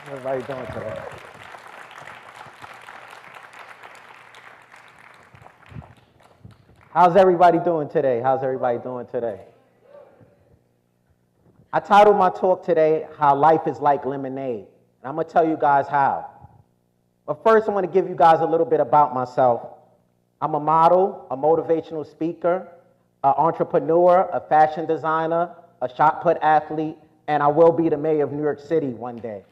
Everybody doing today? How's everybody doing today? How's everybody doing today? I titled my talk today, How Life is Like Lemonade. And I'm going to tell you guys how. But first, I want to give you guys a little bit about myself. I'm a model, a motivational speaker, an entrepreneur, a fashion designer, a shot put athlete, and I will be the mayor of New York City one day.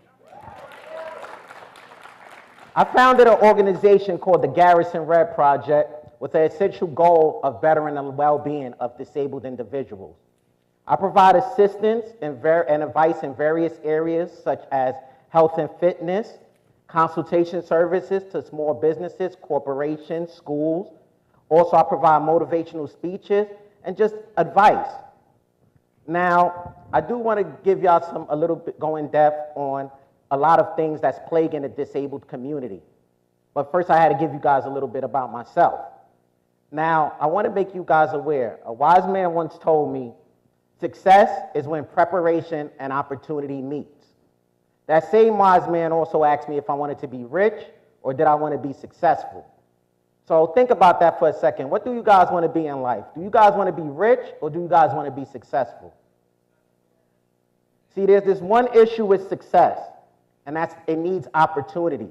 I founded an organization called the Garrison Red Project with the essential goal of bettering the well-being of disabled individuals. I provide assistance and advice in various areas such as health and fitness, consultation services to small businesses, corporations, schools. Also, I provide motivational speeches and just advice. Now, I do want to give y'all a little bit go in depth on a lot of things that's plaguing the disabled community. But first, I had to give you guys a little bit about myself. Now, I want to make you guys aware. A wise man once told me, success is when preparation and opportunity meets. That same wise man also asked me if I wanted to be rich or did I want to be successful. So think about that for a second. What do you guys want to be in life? Do you guys want to be rich or do you guys want to be successful? See, there's this one issue with success, and that's it needs opportunity.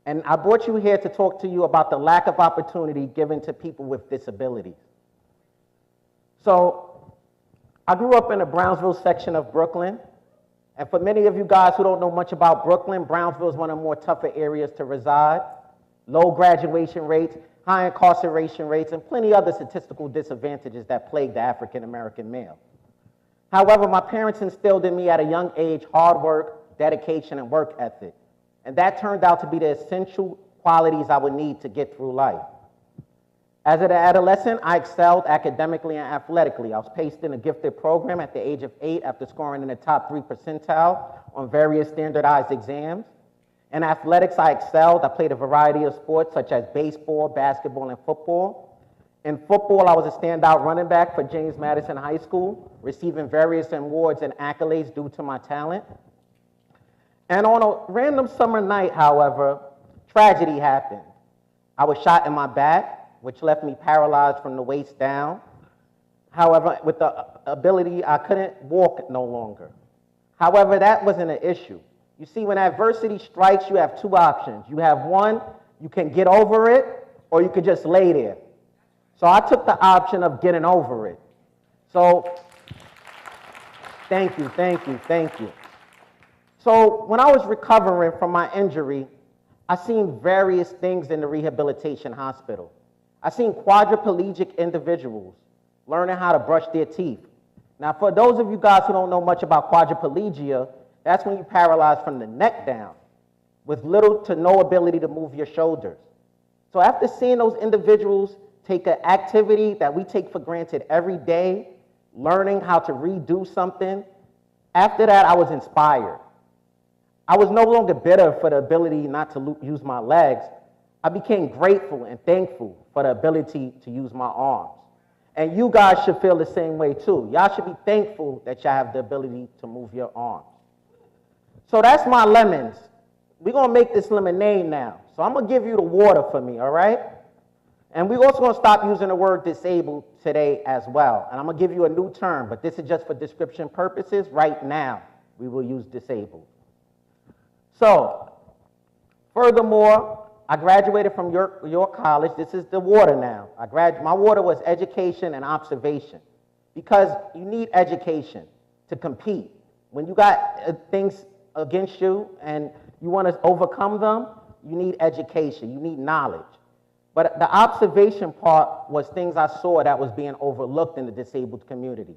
And I brought you here to talk to you about the lack of opportunity given to people with disabilities. So I grew up in the Brownsville section of Brooklyn. And for many of you guys who don't know much about Brooklyn, Brownsville is one of the more tougher areas to reside. Low graduation rates, high incarceration rates, and plenty other statistical disadvantages that plague the African American male. However, my parents instilled in me at a young age hard work, dedication, and work ethic. And that turned out to be the essential qualities I would need to get through life. As an adolescent, I excelled academically and athletically. I was placed in a gifted program at the age of 8 after scoring in the top 3 percentile on various standardized exams. In athletics, I excelled. I played a variety of sports such as baseball, basketball, and football. In football, I was a standout running back for James Madison High School, receiving various awards and accolades due to my talent. And on a random summer night, however, tragedy happened. I was shot in my back, which left me paralyzed from the waist down. However, with the ability, I couldn't walk no longer. However, that wasn't an issue. You see, when adversity strikes, you have two options. You have one, you can get over it, or you could just lay there. So I took the option of getting over it. So, thank you. So when I was recovering from my injury, I seen various things in the rehabilitation hospital. I seen quadriplegic individuals learning how to brush their teeth. Now, for those of you guys who don't know much about quadriplegia, that's when you're paralyzed from the neck down with little to no ability to move your shoulders. So after seeing those individuals take an activity that we take for granted every day, learning how to redo something, after that, I was inspired. I was no longer bitter for the ability not to use my legs. I became grateful and thankful for the ability to use my arms. And you guys should feel the same way too. Y'all should be thankful that y'all have the ability to move your arms. So that's my lemons. We're going to make this lemonade now. So I'm going to give you the water for me, all right? And we're also going to stop using the word disabled today as well. And I'm going to give you a new term, but this is just for description purposes. Right now, we will use disabled. So, furthermore, I graduated from York College. This is the water now. My water was education and observation because you need education to compete. When you got things against you and you want to overcome them, you need education, you need knowledge. But the observation part was things I saw that was being overlooked in the disabled community.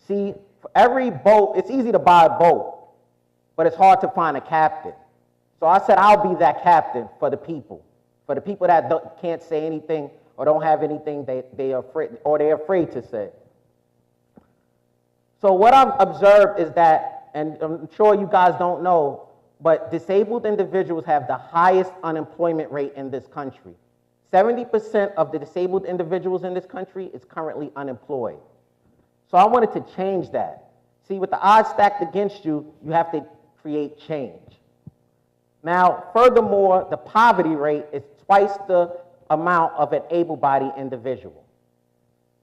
See, for every boat, it's easy to buy a boat, but it's hard to find a captain. So I said, I'll be that captain for the people that can't say anything or don't have anything they're afraid to say. So what I've observed is that, and I'm sure you guys don't know, but disabled individuals have the highest unemployment rate in this country. 70% of the disabled individuals in this country is currently unemployed. So I wanted to change that. See, with the odds stacked against you, you have to create change. Now, furthermore, the poverty rate is twice the amount of an able-bodied individual.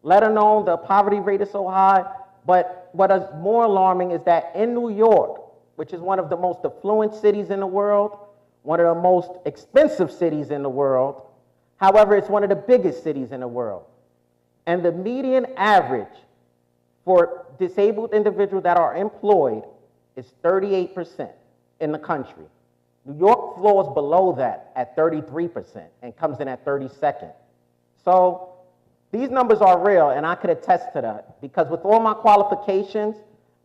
Let alone the poverty rate is so high, but what is more alarming is that in New York, which is one of the most affluent cities in the world, one of the most expensive cities in the world, however, it's one of the biggest cities in the world. And the median average for disabled individuals that are employed is 38% in the country. New York falls below that at 33% and comes in at 32nd. So these numbers are real, and I could attest to that, because with all my qualifications,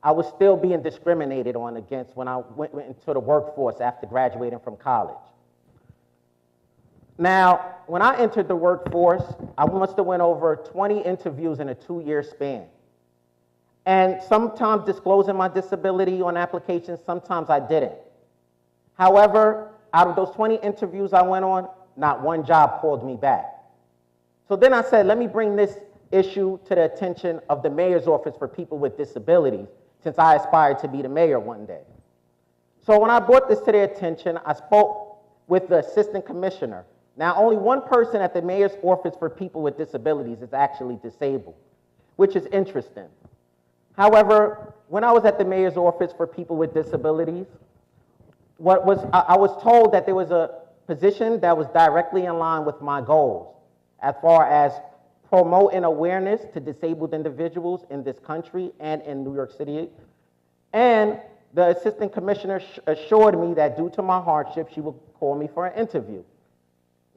I was still being discriminated on against when I went into the workforce after graduating from college. Now, when I entered the workforce, I must have went over 20 interviews in a 2-year span. And sometimes disclosing my disability on applications, sometimes I didn't. However, out of those 20 interviews I went on, not one job called me back. So then I said, let me bring this issue to the attention of the mayor's office for people with disabilities, since I aspired to be the mayor one day. So when I brought this to their attention, I spoke with the assistant commissioner. Now, only one person at the mayor's office for people with disabilities is actually disabled, which is interesting. However, when I was at the mayor's office for people with disabilities, I was told that there was a position that was directly in line with my goals as far as promoting awareness to disabled individuals in this country and in New York City. And the assistant commissioner assured me that due to my hardship, she would call me for an interview.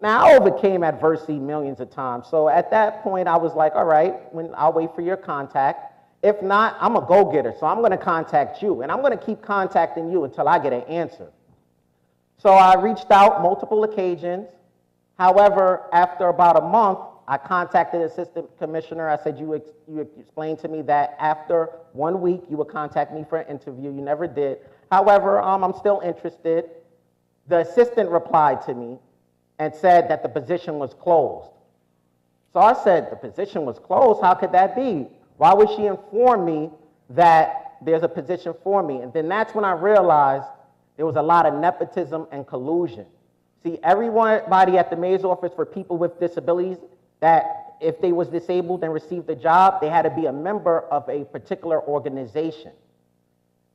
Now, I overcame adversity millions of times. So at that point, I was like, all right, I'll wait for your contact. If not, I'm a go-getter, so I'm going to contact you. And I'm going to keep contacting you until I get an answer. So I reached out multiple occasions. However, after about a month, I contacted the assistant commissioner. I said, you explained to me that after 1 week, you would contact me for an interview. You never did. However, I'm still interested. The assistant replied to me and said that the position was closed. So I said, the position was closed? How could that be? Why would she inform me that there's a position for me? And then that's when I realized there was a lot of nepotism and collusion. See, everybody at the mayor's office for people with disabilities, that if they was disabled and received a job, they had to be a member of a particular organization.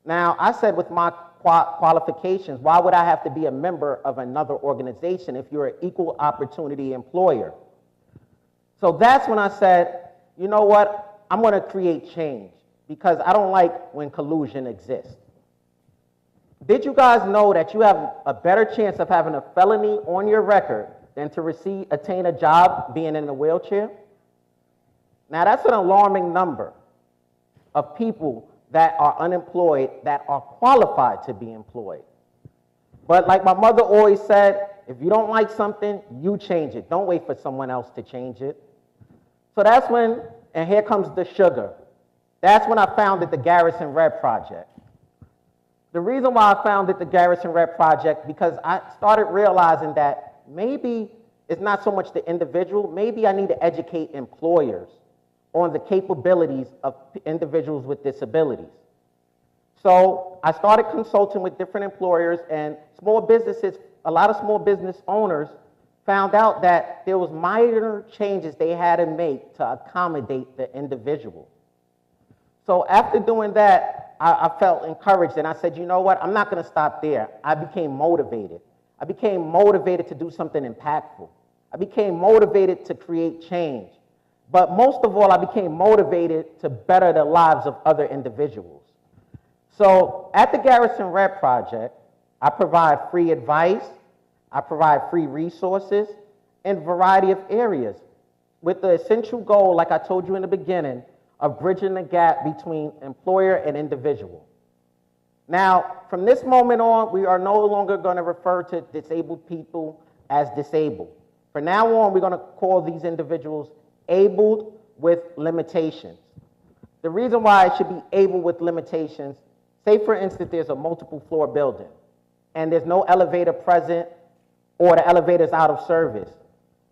Now, I said with my qualifications, why would I have to be a member of another organization if you're an equal opportunity employer? So that's when I said, you know what? I'm going to create change, because I don't like when collusion exists. Did you guys know that you have a better chance of having a felony on your record than to attain a job being in a wheelchair? Now, that's an alarming number of people that are unemployed that are qualified to be employed. But like my mother always said, if you don't like something, you change it. Don't wait for someone else to change it. So that's when, and here comes the sugar. That's when I founded the Garrison Red Project. The reason why I founded the Garrison Red Project, because I started realizing that maybe it's not so much the individual, maybe I need to educate employers on the capabilities of individuals with disabilities. So I started consulting with different employers, and small businesses, a lot of small business owners found out that there was minor changes they had to make to accommodate the individual. So after doing that, I felt encouraged, and I said, you know what, I'm not going to stop there. I became motivated. I became motivated to do something impactful. I became motivated to create change. But most of all, I became motivated to better the lives of other individuals. So at the Garrison Red Project, I provide free advice, I provide free resources in a variety of areas with the essential goal, like I told you in the beginning, of bridging the gap between employer and individual. Now, from this moment on, we are no longer going to refer to disabled people as disabled. From now on, we're going to call these individuals abled with limitations. The reason why it should be able with limitations, say for instance there's a multiple floor building and there's no elevator present or the elevator's out of service.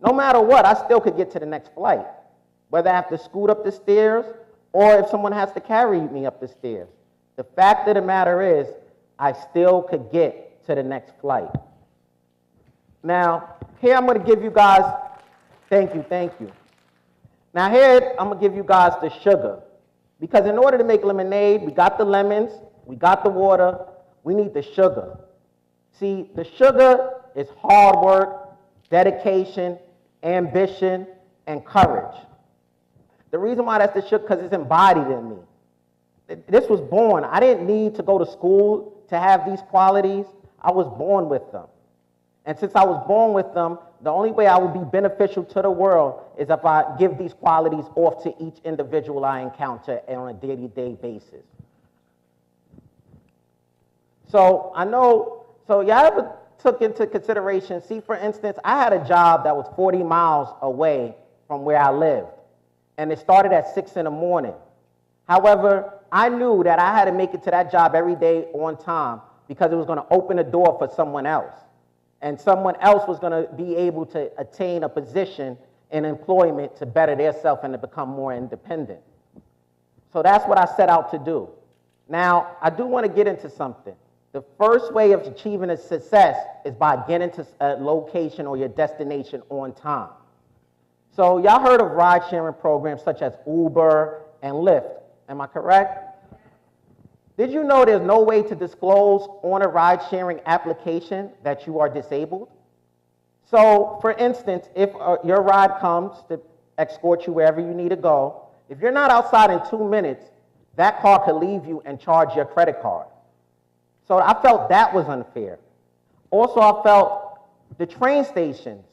No matter what, I still could get to the next flight, whether I have to scoot up the stairs or if someone has to carry me up the stairs. The fact of the matter is, I still could get to the next flight. Now, here I'm going to give you guys, thank you. Now here, I'm going to give you guys the sugar. Because in order to make lemonade, we got the lemons, we got the water, we need the sugar. See, the sugar is hard work, dedication, ambition, and courage. The reason why that's the sugar, because it's embodied in me. This was born. I didn't need to go to school to have these qualities. I was born with them. And since I was born with them, the only way I would be beneficial to the world is if I give these qualities off to each individual I encounter on a day-to-day basis. So I know, so y'all ever took into consideration, see, for instance, I had a job that was 40 miles away from where I lived, and it started at 6 in the morning. However, I knew that I had to make it to that job every day on time because it was going to open a door for someone else. And someone else was going to be able to attain a position in employment to better themselves and to become more independent. So that's what I set out to do. Now, I do want to get into something. The first way of achieving a success is by getting to a location or your destination on time. So y'all heard of ride-sharing programs such as Uber and Lyft. Am I correct? Did you know there's no way to disclose on a ride-sharing application that you are disabled? So, for instance, if your ride comes to escort you wherever you need to go, if you're not outside in 2 minutes, that car could leave you and charge your credit card. So I felt that was unfair. Also, I felt the train stations.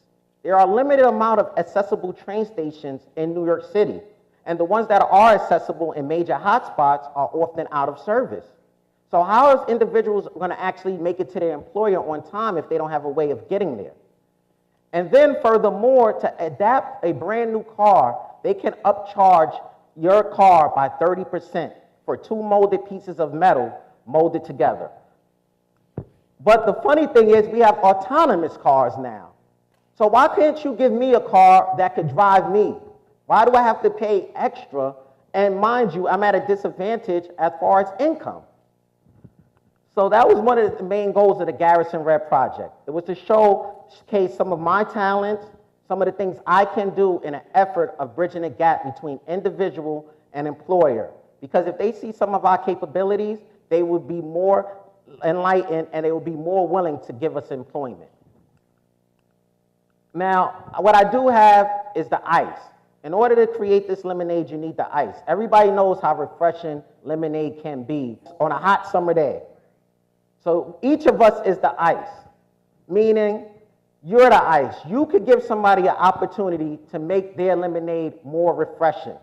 There are a limited amount of accessible train stations in New York City. And the ones that are accessible in major hotspots are often out of service. So how is individuals going to actually make it to their employer on time if they don't have a way of getting there? And then furthermore, to adapt a brand new car, they can upcharge your car by 30% for 2 molded pieces of metal molded together. But the funny thing is we have autonomous cars now. So why can't you give me a car that could drive me? Why do I have to pay extra? And mind you, I'm at a disadvantage as far as income. So that was one of the main goals of the Garrison Red Project. It was to showcase some of my talents, some of the things I can do in an effort of bridging the gap between individual and employer. Because if they see some of our capabilities, they would be more enlightened and they would be more willing to give us employment. Now, what I do have is the ice. In order to create this lemonade, you need the ice. Everybody knows how refreshing lemonade can be on a hot summer day. So each of us is the ice, meaning you're the ice. You could give somebody an opportunity to make their lemonade more refreshing.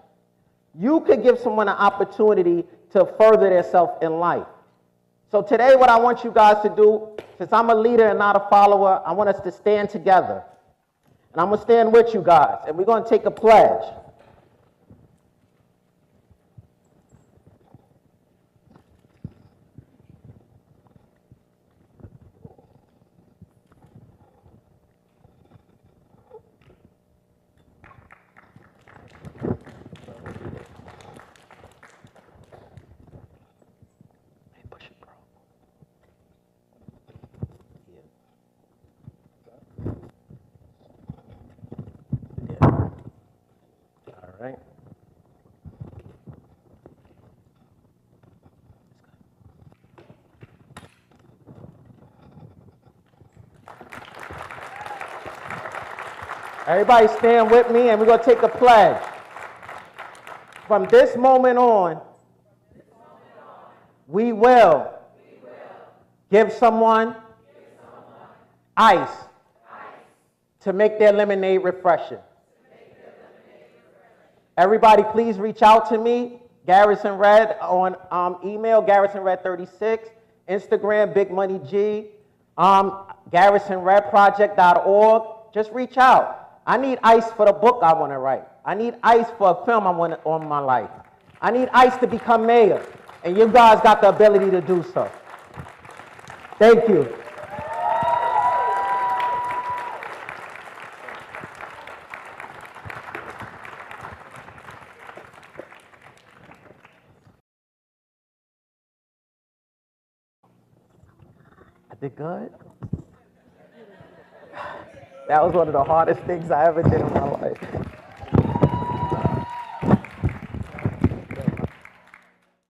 You could give someone an opportunity to further themselves in life. So today what I want you guys to do, since I'm a leader and not a follower, I want us to stand together. And I'm going to stand with you guys, and we're going to take a pledge. Right. Everybody stand with me and we're going to take a pledge. From this moment on, we will give someone ice to make their lemonade refreshing. Everybody, please reach out to me, Garrison Red, on email, GarrisonRed36, Instagram, Big Money G, GarrisonRedProject.org. Just reach out. I need ice for the book I want to write. I need ice for a film I want on my life. I need ice to become mayor, and you guys got the ability to do so. Thank you. Did good? That was one of the hardest things I ever did in my life.